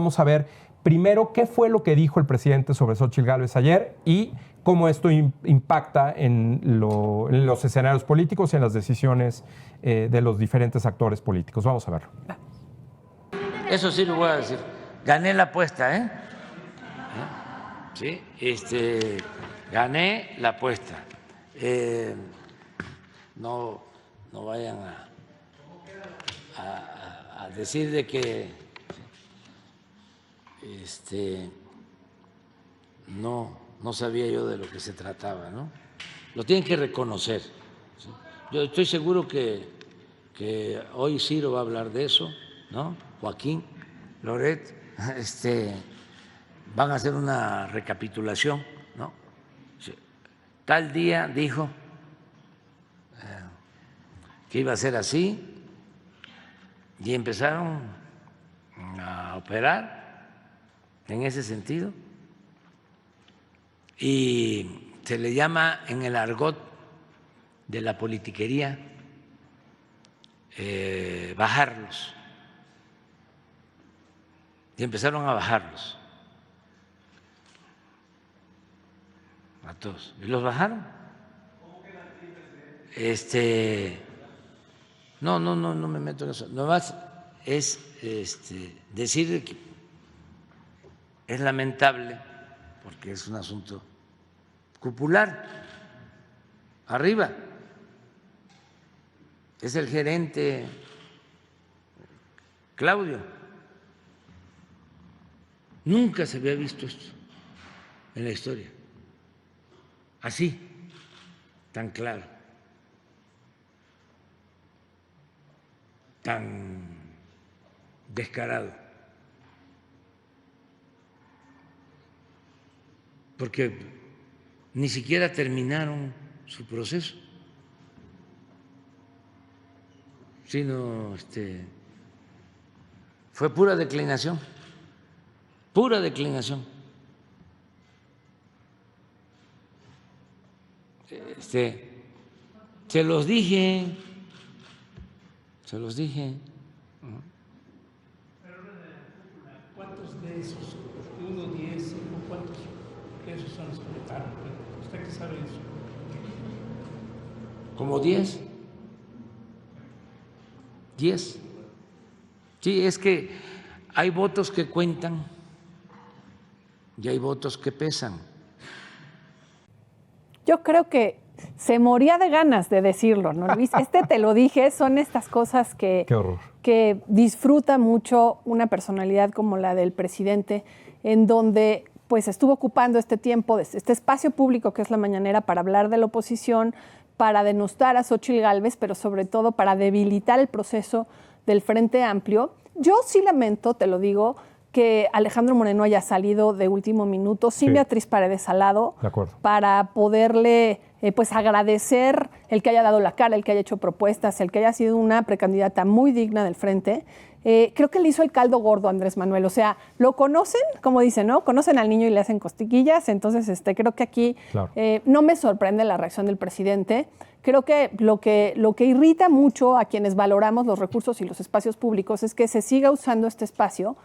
vamos a ver primero qué fue lo que dijo el presidente sobre Xóchitl Gálvez ayer y cómo esto impacta en los escenarios políticos y en las decisiones de los diferentes actores políticos. Vamos a verlo. Eso sí lo voy a decir. Gané la apuesta, ¿eh? Sí, gané la apuesta. No vayan a decir de que no sabía yo de lo que se trataba, ¿no? Lo tienen que reconocer, ¿sí? Yo estoy seguro que hoy Ciro va a hablar de eso, ¿no? Joaquín, Loret, van a hacer una recapitulación, ¿no? Sí. Tal día dijo que iba a ser así y empezaron a operar en ese sentido y se le llama en el argot de la politiquería bajarlos. Y empezaron a bajarlos a todos. ¿Y los bajaron? No me meto en eso. Nomás es decir que es lamentable porque es un asunto cupular. Arriba es el gerente Claudio. Nunca se había visto esto en la historia, así, tan claro, tan descarado, porque ni siquiera terminaron su proceso, sino fue pura declinación. Pura declinación. Se los dije. ¿Cuántos de esos, 1, 10, 5, cuántos de esos son los que votaron? ¿Usted qué sabe eso? ¿Como 10? 10. Sí, es que hay votos que cuentan y hay votos que pesan. Yo creo que se moría de ganas de decirlo, ¿no, Luis? Te lo dije, son estas cosas Qué horror. que disfruta mucho una personalidad como la del presidente, en donde pues estuvo ocupando este tiempo, este espacio público que es la mañanera para hablar de la oposición, para denostar a Xóchitl Gálvez, pero sobre todo para debilitar el proceso del Frente Amplio. Yo sí lamento, te lo digo, que Alejandro Moreno haya salido de último minuto, sin Beatriz Paredes al lado, para poderle pues agradecer el que haya dado la cara, el que haya hecho propuestas, el que haya sido una precandidata muy digna del frente. Creo que le hizo el caldo gordo a Andrés Manuel. O sea, lo conocen, como dicen, ¿no? Conocen al niño y le hacen costillas. Entonces, creo que aquí no me sorprende la reacción del presidente. Creo que lo que irrita mucho a quienes valoramos los recursos y los espacios públicos es que se siga usando este espacio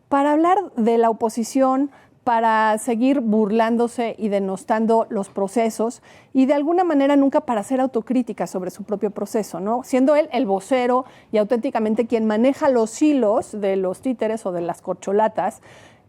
para hablar de la oposición, para seguir burlándose y denostando los procesos y de alguna manera nunca para hacer autocrítica sobre su propio proceso, ¿no? Siendo él el vocero y auténticamente quien maneja los hilos de los títeres o de las corcholatas,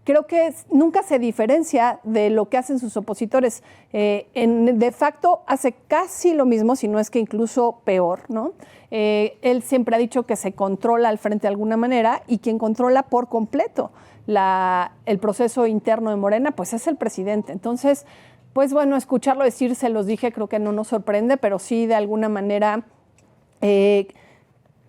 creo que nunca se diferencia de lo que hacen sus opositores. De facto hace casi lo mismo, si no es que incluso peor, ¿no? Él siempre ha dicho que se controla al frente de alguna manera y quien controla por completo el proceso interno de Morena, pues es el presidente. Entonces, pues bueno, escucharlo decir, se los dije, creo que no nos sorprende, pero sí de alguna manera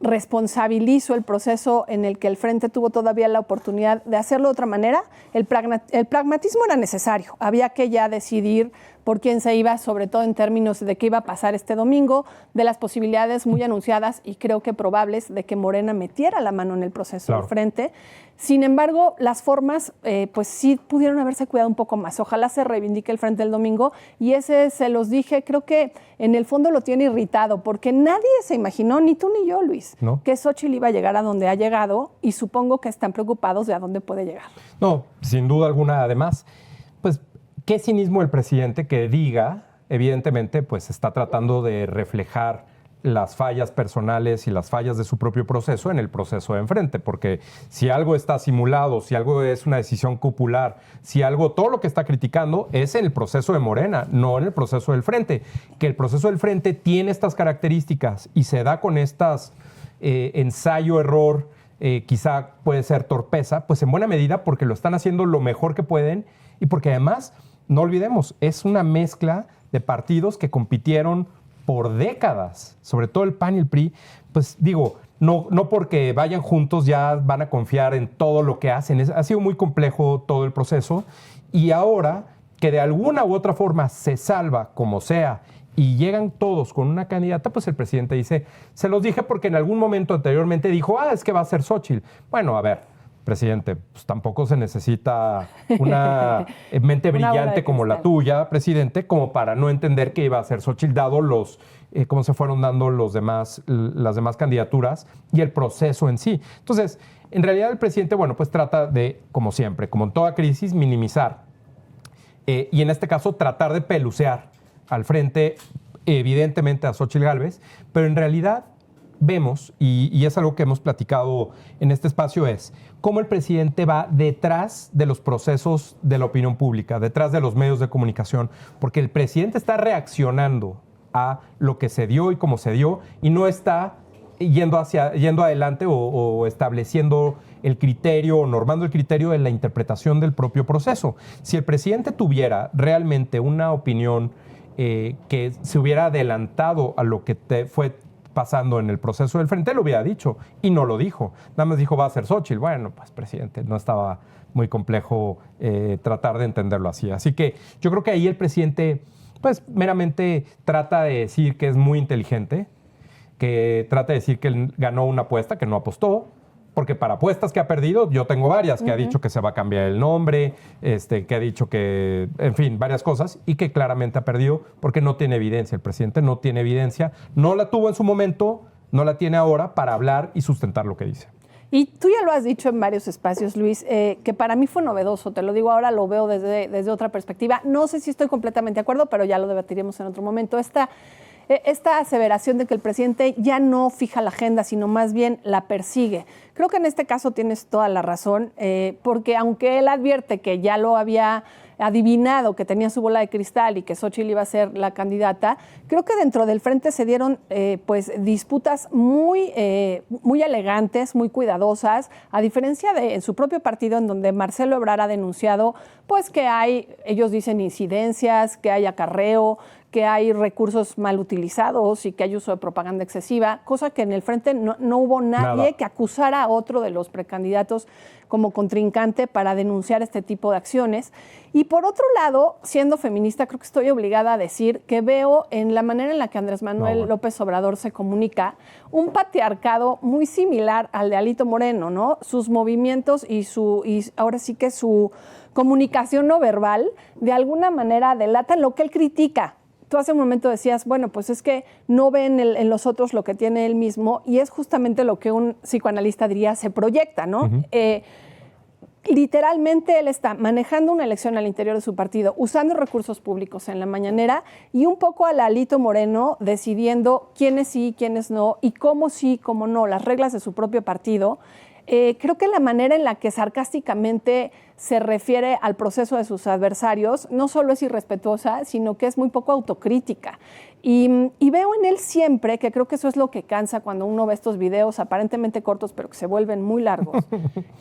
responsabilizo el proceso en el que el Frente tuvo todavía la oportunidad de hacerlo de otra manera. El pragmatismo era necesario, había que ya decidir por quién se iba, sobre todo en términos de qué iba a pasar este domingo, de las posibilidades muy anunciadas y creo que probables de que Morena metiera la mano en el proceso del frente. Sin embargo, las formas, pues sí pudieron haberse cuidado un poco más. Ojalá se reivindique el frente el domingo y ese, se los dije, creo que en el fondo lo tiene irritado porque nadie se imaginó, ni tú ni yo, Luis, que Xóchitl iba a llegar a donde ha llegado y supongo que están preocupados de a dónde puede llegar. No, sin duda alguna. Además, pues, qué cinismo el presidente que diga, evidentemente, pues está tratando de reflejar las fallas personales y las fallas de su propio proceso en el proceso de enfrente, porque si algo está simulado, si algo es una decisión cupular, si algo, todo lo que está criticando es en el proceso de Morena, no en el proceso del frente. Que el proceso del frente tiene estas características y se da con estas ensayo-error, quizá puede ser torpeza, pues en buena medida porque lo están haciendo lo mejor que pueden y porque además, no olvidemos, es una mezcla de partidos que compitieron por décadas, sobre todo el PAN y el PRI, pues digo, no porque vayan juntos ya van a confiar en todo lo que hacen. Ha sido muy complejo todo el proceso y ahora que de alguna u otra forma se salva como sea y llegan todos con una candidata, pues el presidente dice, se los dije porque en algún momento anteriormente dijo, es que va a ser Xóchitl. Bueno, a ver, presidente, pues tampoco se necesita una mente brillante como la tuya, presidente, como para no entender que iba a ser Xóchitl, dado cómo se fueron dando las demás candidaturas y el proceso en sí. Entonces, en realidad el presidente, bueno, pues trata de, como siempre, como en toda crisis, minimizar y en este caso tratar de pelucear al frente, evidentemente, a Xóchitl Gálvez, pero en realidad vemos, y es algo que hemos platicado en este espacio, es cómo el presidente va detrás de los procesos de la opinión pública, detrás de los medios de comunicación, porque el presidente está reaccionando a lo que se dio y cómo se dio, y no está yendo adelante o estableciendo el criterio o normando el criterio de la interpretación del propio proceso. Si el presidente tuviera realmente una opinión que se hubiera adelantado a lo que fue pasando en el proceso del frente, lo hubiera dicho y no lo dijo. Nada más dijo, va a ser Xóchitl. Bueno, pues presidente, no estaba muy complejo tratar de entenderlo así. Así que yo creo que ahí el presidente pues meramente trata de decir que es muy inteligente, que trata de decir que él ganó una apuesta, que no apostó, porque para apuestas que ha perdido, yo tengo varias, que ha dicho que se va a cambiar el nombre, que ha dicho que, en fin, varias cosas, y que claramente ha perdido porque no tiene evidencia. El presidente no tiene evidencia, no la tuvo en su momento, no la tiene ahora para hablar y sustentar lo que dice. Y tú ya lo has dicho en varios espacios, Luis, que para mí fue novedoso, te lo digo ahora, lo veo desde otra perspectiva. No sé si estoy completamente de acuerdo, pero ya lo debatiremos en otro momento. Esta aseveración de que el presidente ya no fija la agenda, sino más bien la persigue. Creo que en este caso tienes toda la razón, porque aunque él advierte que ya lo había adivinado, que tenía su bola de cristal y que Xóchitl iba a ser la candidata, creo que dentro del frente se dieron pues disputas muy elegantes, muy cuidadosas, a diferencia de en su propio partido, en donde Marcelo Ebrard ha denunciado pues que hay, ellos dicen, incidencias, que hay acarreo, que hay recursos mal utilizados y que hay uso de propaganda excesiva, cosa que en el frente no hubo nadie que acusara a otro de los precandidatos como contrincante para denunciar este tipo de acciones. Y por otro lado, siendo feminista, creo que estoy obligada a decir que veo en la manera en la que Andrés Manuel López Obrador se comunica un patriarcado muy similar al de Alito Moreno, ¿no? Sus movimientos y ahora sí que su comunicación no verbal de alguna manera delatan lo que él critica. Tú hace un momento decías, bueno, pues es que no ven en los otros lo que tiene él mismo y es justamente lo que un psicoanalista diría se proyecta, ¿no? Literalmente él está manejando una elección al interior de su partido, usando recursos públicos en la mañanera y un poco a la Alito Moreno decidiendo quiénes sí, quiénes no y cómo sí, cómo no, las reglas de su propio partido. Creo que la manera en la que sarcásticamente se refiere al proceso de sus adversarios no solo es irrespetuosa, sino que es muy poco autocrítica. Y veo en él siempre, que creo que eso es lo que cansa cuando uno ve estos videos aparentemente cortos, pero que se vuelven muy largos,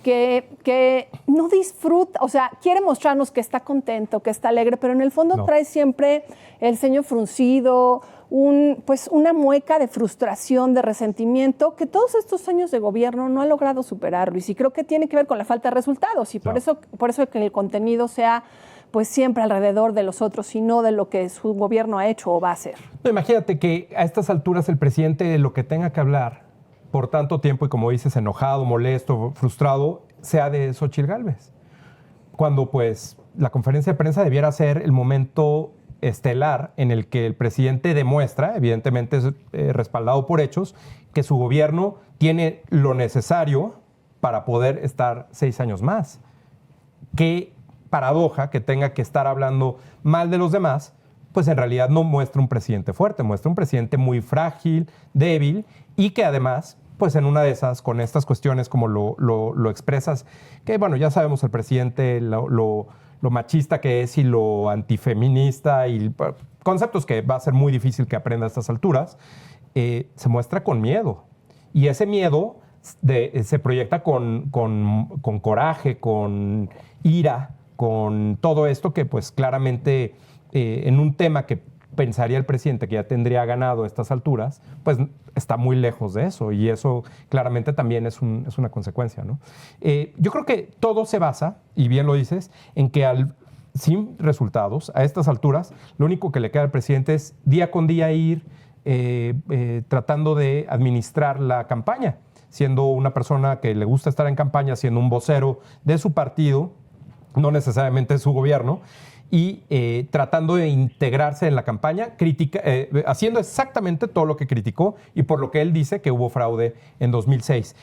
que no disfruta, o sea, quiere mostrarnos que está contento, que está alegre, pero en el fondo trae siempre el ceño fruncido, pues una mueca de frustración, de resentimiento, que todos estos años de gobierno no ha logrado superar, Luis, y creo que tiene que ver con la falta de resultados, y por eso que el contenido sea pues siempre alrededor de los otros y no de lo que su gobierno ha hecho o va a hacer. No, imagínate que a estas alturas el presidente lo que tenga que hablar por tanto tiempo y como dices, enojado, molesto, frustrado, sea de Xóchitl Gálvez. Cuando pues la conferencia de prensa debiera ser el momento estelar en el que el presidente demuestra, evidentemente respaldado por hechos, que su gobierno tiene lo necesario para poder estar 6 años más. Qué paradoja que tenga que estar hablando mal de los demás, pues en realidad no muestra un presidente fuerte, muestra un presidente muy frágil, débil y que además, pues en una de esas, con estas cuestiones como lo expresas, que bueno, ya sabemos el presidente, lo machista que es y lo antifeminista y conceptos que va a ser muy difícil que aprenda a estas alturas, se muestra con miedo. Y ese miedo se proyecta con coraje, con ira, con todo esto que pues claramente en un tema que pensaría el presidente que ya tendría ganado a estas alturas, pues está muy lejos de eso y eso claramente también es una consecuencia, ¿no? Yo creo que todo se basa, y bien lo dices, en que sin resultados, a estas alturas, lo único que le queda al presidente es día con día ir tratando de administrar la campaña, siendo una persona que le gusta estar en campaña, siendo un vocero de su partido, no necesariamente de su gobierno, y tratando de integrarse en la campaña, haciendo exactamente todo lo que criticó y por lo que él dice que hubo fraude en 2006.